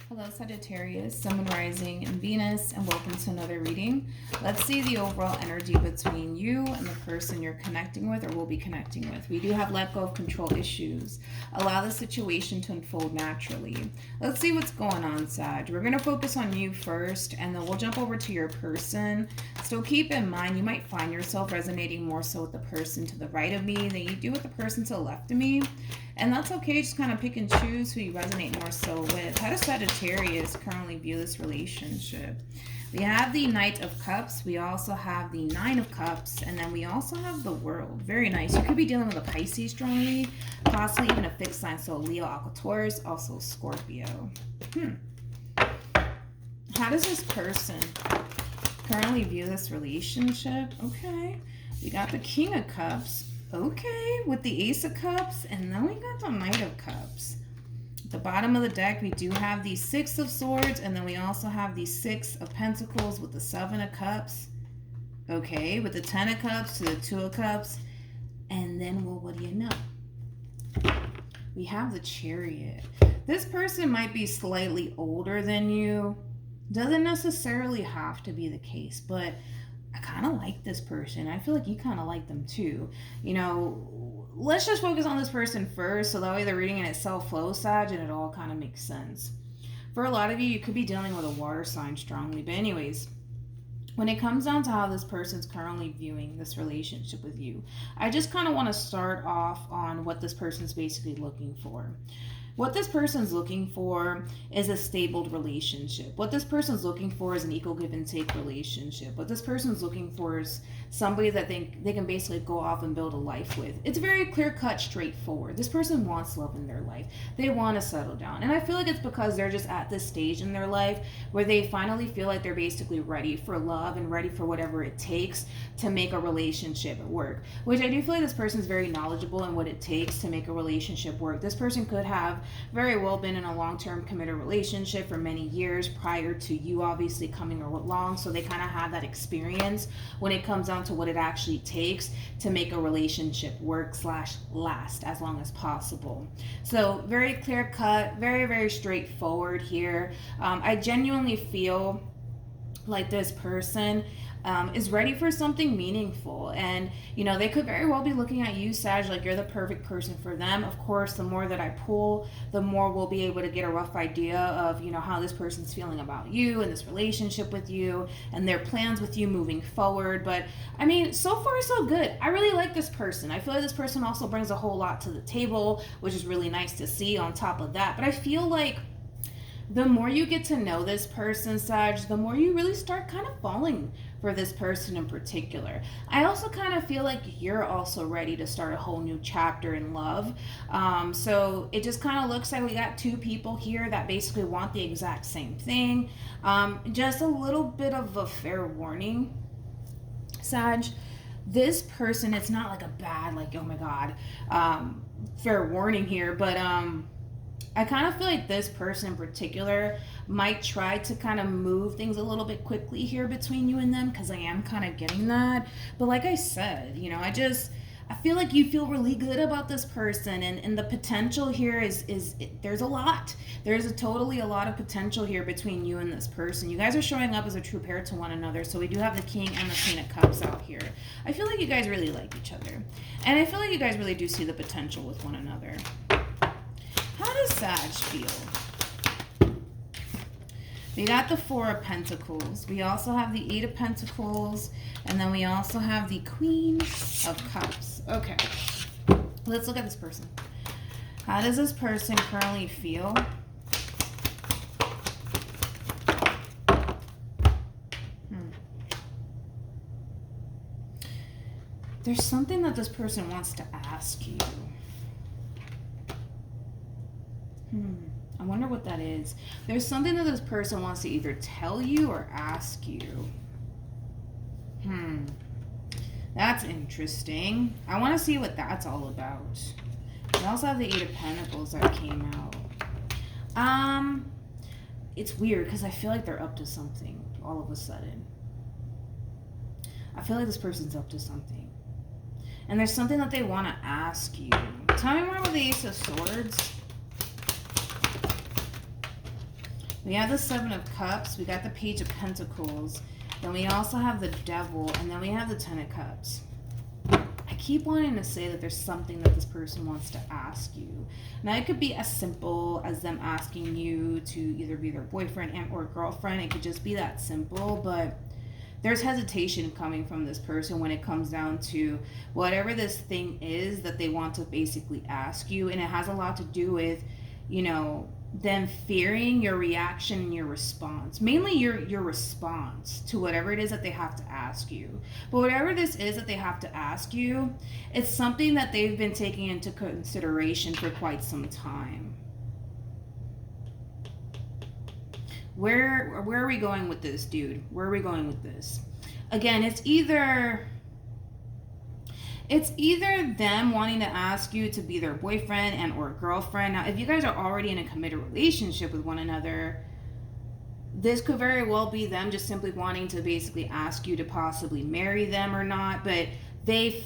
Hello Sagittarius, Sun, Moon, Rising, and Venus, and welcome to another reading. Let's see the overall energy between you and the person you're connecting with or will be connecting with. We do have let go of control issues. Allow the situation to unfold naturally. Let's see what's going on, Sag. We're going to focus on you first, and then we'll jump over to your person. So keep in mind, you might find yourself resonating more so with the person to the right of me than you do with the person to the left of me. And that's okay, just kind of pick and choose who you resonate more so with. How does Sagittarius currently view this relationship? We have the Knight of Cups, we also have the Nine of Cups, and then we also have the World. Very nice. You could be dealing with a Pisces strongly, possibly even a fixed sign, so Leo, Aqua, Taurus, also Scorpio. How does this person currently view this relationship? Okay, we got the King of Cups. Okay, with the Ace of Cups, and then we got the Knight of Cups. At the bottom of the deck, we do have the Six of Swords, and then we also have the Six of Pentacles with the Seven of Cups. Okay, with the Ten of Cups to the Two of Cups. And then, well, what do you know? We have the Chariot. This person might be slightly older than you. Doesn't necessarily have to be the case, but I kind of like this person. I feel like you kind of like them too. You know, let's just focus on this person first, so that way the reading in itself flows, Sag, and it all kind of makes sense. For a lot of you, you could be dealing with a water sign strongly. But anyways, when it comes down to how this person's currently viewing this relationship with you, I just kind of want to start off on what this person's basically looking for. What this person's looking for is a stable relationship. What this person's looking for is an equal give and take relationship. What this person's looking for is somebody that they can basically go off and build a life with. It's very clear cut, straightforward. This person wants love in their life. They want to settle down. And I feel like it's because they're just at this stage in their life where they finally feel like they're basically ready for love and ready for whatever it takes to make a relationship work. Which I do feel like this person's very knowledgeable in what it takes to make a relationship work. This person could have very well been in a long-term committed relationship for many years prior to you obviously coming along, so they kind of have that experience when it comes down to what it actually takes to make a relationship work / last as long as possible. So very clear cut, very, very straightforward here. I genuinely feel like this person is ready for something meaningful, and you know, they could very well be looking at you, Sag, like you're the perfect person for them. Of course, the more that I pull, the more we'll be able to get a rough idea of, you know, how this person's feeling about you and this relationship with you and their plans with you moving forward. But I mean, so far so good. I really like this person. I feel like this person also brings a whole lot to the table, which is really nice to see on top of that. But I feel like the more you get to know this person, Sag, the more you really start kind of falling for this person in particular. I also kind of feel like you're also ready to start a whole new chapter in love. So it just kind of looks like we got two people here that basically want the exact same thing. Just a little bit of a fair warning, Sag. This person, it's not like a bad, like, oh my God, fair warning here, but I kind of feel like this person in particular might try to kind of move things a little bit quickly here between you and them, because I am kind of getting that. But like I said, you know, I feel like you feel really good about this person, and the potential here is there's a lot. There's totally a lot of potential here between you and this person. You guys are showing up as a true pair to one another. So we do have the King and the Queen of Cups out here. I feel like you guys really like each other, and I feel like you guys really do see the potential with one another. How does Sag feel? We got the Four of Pentacles. We also have the Eight of Pentacles. And then we also have the Queen of Cups. Okay. Let's look at this person. How does this person currently feel? There's something that this person wants to ask you. I wonder what that is. There's something that this person wants to either tell you or ask you. That's interesting. I want to see what that's all about. We also have the Eight of Pentacles that came out. It's weird because I feel like they're up to something all of a sudden. I feel like this person's up to something. And there's something that they want to ask you. Tell me more about the Ace of Swords. We have the Seven of Cups. We got the Page of Pentacles. Then we also have the Devil. And then we have the Ten of Cups. I keep wanting to say that there's something that this person wants to ask you. Now, it could be as simple as them asking you to either be their boyfriend and or girlfriend. It could just be that simple, but there's hesitation coming from this person when it comes down to whatever this thing is that they want to basically ask you. And it has a lot to do with, you know, them fearing your reaction and your response. Mainly your response to whatever it is that they have to ask you. But whatever this is that they have to ask you, it's something that they've been taking into consideration for quite some time. Where are we going with this, dude? Where are we going with this? Again, it's either them wanting to ask you to be their boyfriend and or girlfriend. Now, if you guys are already in a committed relationship with one another, this could very well be them just simply wanting to basically ask you to possibly marry them or not. But they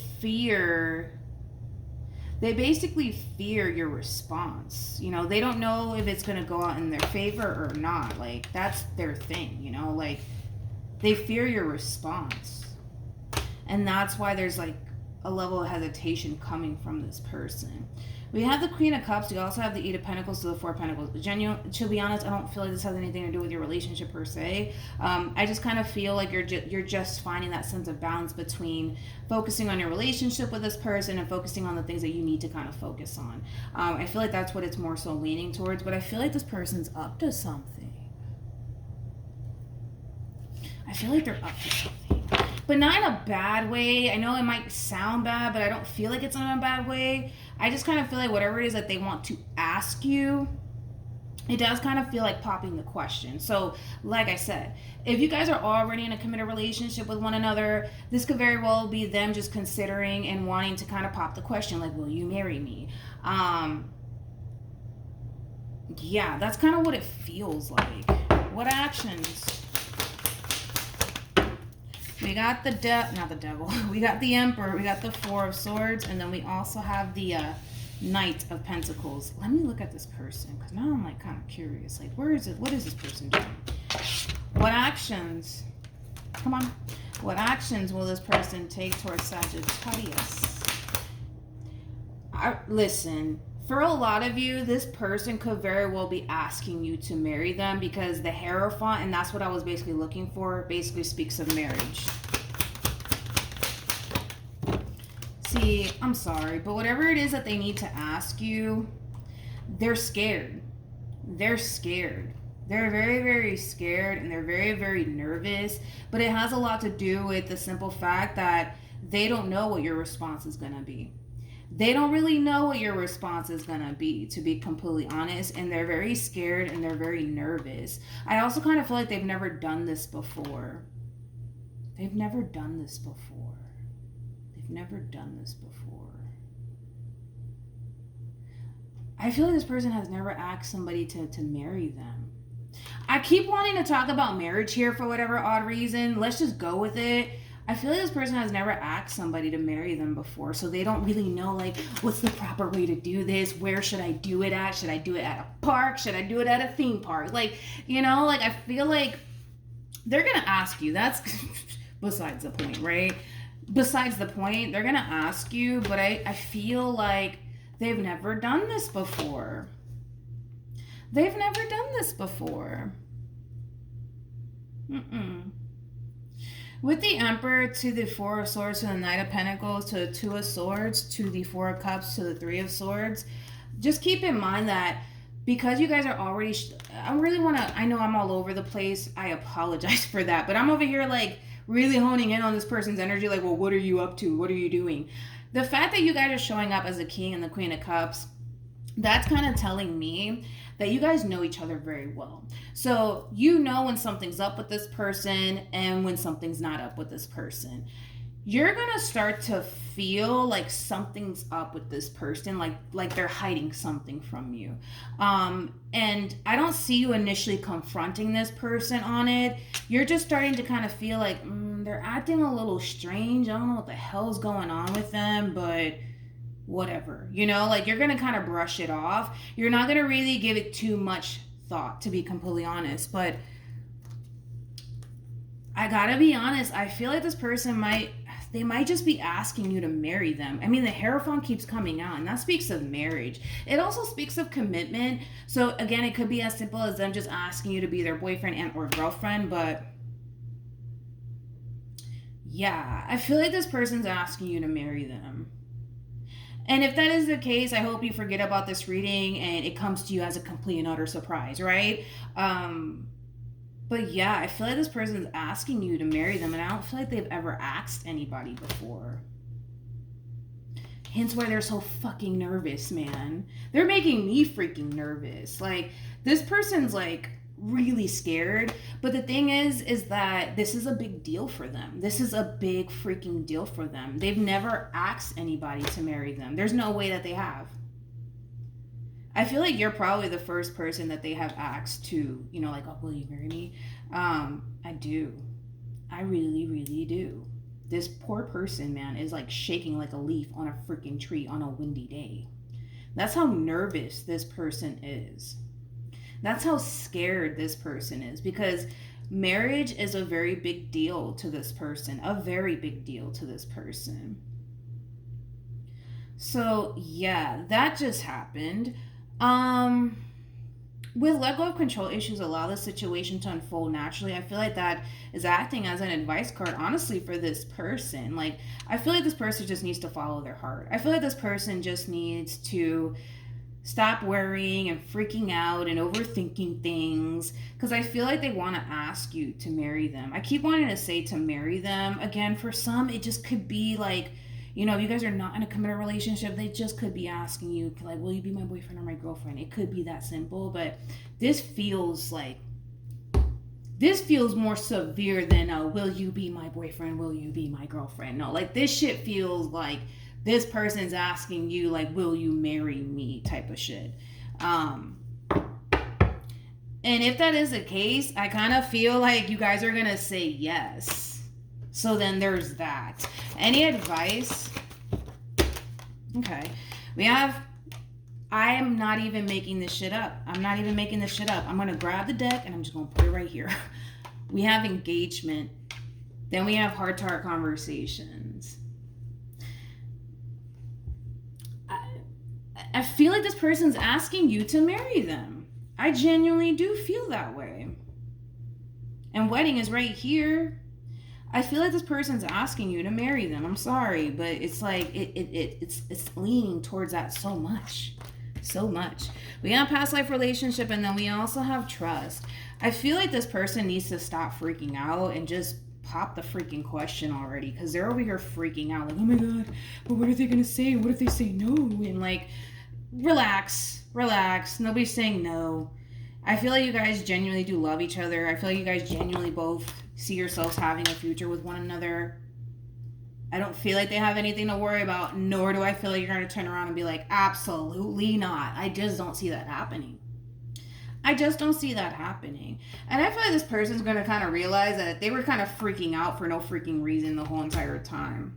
basically fear your response. You know, they don't know if it's going to go out in their favor or not. Like, that's their thing, you know? Like, they fear your response. And that's why there's, like, a level of hesitation coming from this person. We have the Queen of Cups. We also have the Eight of Pentacles to the Four of Pentacles. To be honest, I don't feel like this has anything to do with your relationship per se. I just kind of feel like you're just finding that sense of balance between focusing on your relationship with this person and focusing on the things that you need to kind of focus on. I feel like that's what it's more so leaning towards, but I feel like this person's up to something. I feel like they're up to something. But not in a bad way. I know it might sound bad, but I don't feel like it's in a bad way. I just kind of feel like whatever it is that they want to ask you, it does kind of feel like popping the question. So, like I said, if you guys are already in a committed relationship with one another, this could very well be them just considering and wanting to kind of pop the question, like, will you marry me? Yeah, that's kind of what it feels like. What actions? We got the not the Devil. We got the Emperor. We got the Four of Swords. And then we also have the Knight of Pentacles. Let me look at this person, because now I'm like kind of curious. Like, where is it? What is this person doing? What actions? Come on. What actions will this person take towards Sagittarius? Listen. For a lot of you, this person could very well be asking you to marry them, because the Hierophant, and that's what I was basically looking for, basically speaks of marriage. See, I'm sorry, but whatever it is that they need to ask you, they're scared. They're scared. They're very, very scared, and they're very, very nervous. But it has a lot to do with the simple fact that they don't know what your response is going to be. They don't really know what your response is going to be completely honest. And they're very scared and they're very nervous. I also kind of feel like they've never done this before. They've never done this before. They've never done this before. I feel like this person has never asked somebody to marry them. I keep wanting to talk about marriage here for whatever odd reason. Let's just go with it. I feel like this person has never asked somebody to marry them before, so they don't really know, like, what's the proper way to do this? Where should I do it at? Should I do it at a park? Should I do it at a theme park? Like, you know, like, I feel like they're going to ask you. That's besides the point, right? Besides the point, they're going to ask you, but I feel like they've never done this before. They've never done this before. With the Emperor to the Four of Swords to the Knight of Pentacles to the Two of Swords to the Four of Cups to the Three of Swords, just keep in mind that because you guys are already, I know I'm all over the place. I apologize for that. But I'm over here like really honing in on this person's energy. Like, well, what are you up to? What are you doing? The fact that you guys are showing up as the King and the Queen of Cups, that's kind of telling me that you guys know each other very well. So you know when something's up with this person and when something's not up with this person. You're going to start to feel like something's up with this person, like they're hiding something from you. And I don't see you initially confronting this person on it. You're just starting to kind of feel like they're acting a little strange. I don't know what the hell's going on with them, but whatever, you know, like you're going to kind of brush it off. You're not going to really give it too much thought, to be completely honest. But I gotta be honest, I feel like this person might just be asking you to marry them. I mean, the Hierophant keeps coming out, and that speaks of marriage. It also speaks of commitment. So again, it could be as simple as them just asking you to be their boyfriend and or girlfriend. But yeah, I feel like this person's asking you to marry them. And if that is the case, I hope you forget about this reading and it comes to you as a complete and utter surprise, right? But yeah, I feel like this person's asking you to marry them, and I don't feel like they've ever asked anybody before. Hence why they're so fucking nervous, man. They're making me freaking nervous. Like, this person's like really scared. But the thing is that this is a big deal for them. This is a big freaking deal for them. They've never asked anybody to marry them. There's no way that they have. I feel like you're probably the first person that they have asked to, you know, like, oh, will you marry me? I do. I really, really do. This poor person, man, is like shaking like a leaf on a freaking tree on a windy day. That's how nervous this person is. That's how scared this person is, because marriage is a very big deal to this person. A very big deal to this person. So, yeah, that just happened. With let go of control issues, allow the situation to unfold naturally. I feel like that is acting as an advice card, honestly, for this person. Like, I feel like this person just needs to follow their heart. I feel like this person just needs to stop worrying and freaking out and overthinking things, because I feel like they want to ask you to marry them. I keep wanting to say to marry them. Again, for some, it just could be like, you know, if you guys are not in a committed relationship, they just could be asking you, like, will you be my boyfriend or my girlfriend? It could be that simple, but this feels more severe than, will you be my boyfriend? Will you be my girlfriend? No, like, this shit feels like this person's asking you, like, will you marry me type of shit. And if that is the case, I kind of feel like you guys are going to say yes. So then there's that. Any advice? Okay. We have, I am not even making this shit up. I'm not even making this shit up. I'm going to grab the deck and I'm just going to put it right here. We have engagement. Then we have heart-to-heart conversations. I feel like this person's asking you to marry them. I genuinely do feel that way. And wedding is right here. I feel like this person's asking you to marry them. I'm sorry, but it's like it's leaning towards that so much. So much. We have past life relationship, and then we also have trust. I feel like this person needs to stop freaking out and just pop the freaking question already, because they're over here freaking out like, oh my god, but what are they gonna say? What if they say no? And like, relax. Nobody's saying no. I feel like you guys genuinely do love each other. I feel like you guys genuinely both see yourselves having a future with one another. I don't feel like they have anything to worry about, nor do I feel like you're going to turn around and be like, absolutely not. I just don't see that happening. And I feel like this person's going to kind of realize that they were kind of freaking out for no freaking reason the whole entire time.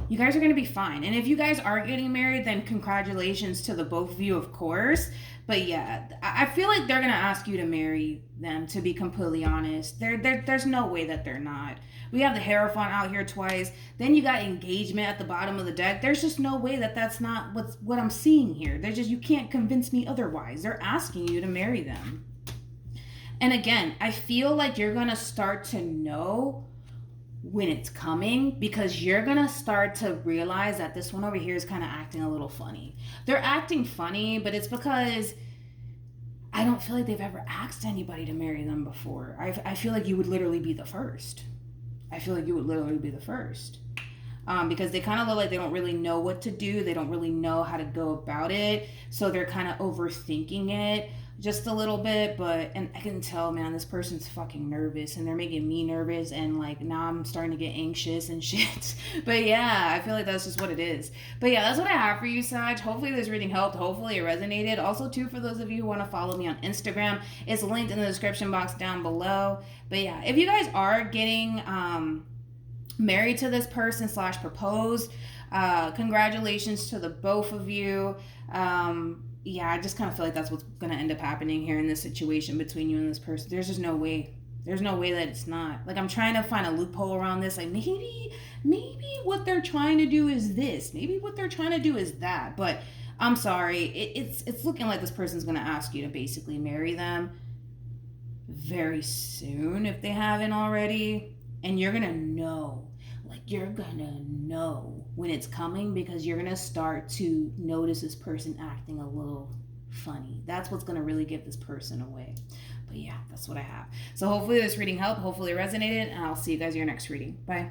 You guys are going to be fine. And if you guys are getting married, then congratulations to the both of you, of course. But yeah, I feel like they're going to ask you to marry them, to be completely honest. There's no way that they're not. We have the Hierophant out here twice. Then you got engagement at the bottom of the deck. There's just no way that that's not what I'm seeing here. You can't convince me otherwise. They're asking you to marry them. And again, I feel like you're going to start to know when it's coming, because you're gonna start to realize that this one over here is kind of acting a little funny. They're acting funny, but it's because I don't feel like they've ever asked anybody to marry them before. I feel like you would literally be the first. Because they kind of look like they don't really know what to do. They don't really know how to go about it. So they're kind of overthinking it just a little bit. And I can tell, man, this person's fucking nervous, and they're making me nervous. And like, now I'm starting to get anxious and shit. But yeah, I feel like that's just what it is. But yeah, that's what I have for you, Sag. Hopefully this reading helped. Hopefully it resonated. Also, too, for those of you who want to follow me on Instagram, it's linked in the description box down below. But yeah, if you guys are getting married to this person / proposed, congratulations to the both of you. yeah, I just kind of feel like that's what's going to end up happening here in this situation between you and this person. There's just no way. There's no way that it's not. Like, I'm trying to find a loophole around this. Like, maybe what they're trying to do is this. Maybe what they're trying to do is that. But I'm sorry. It's looking like this person's going to ask you to basically marry them very soon if they haven't already. And you're going to know. Like, you're going to know when it's coming, because you're going to start to notice this person acting a little funny. That's what's going to really give this person away. But yeah, that's what I have. So hopefully this reading helped. Hopefully it resonated. And I'll see you guys in your next reading. Bye.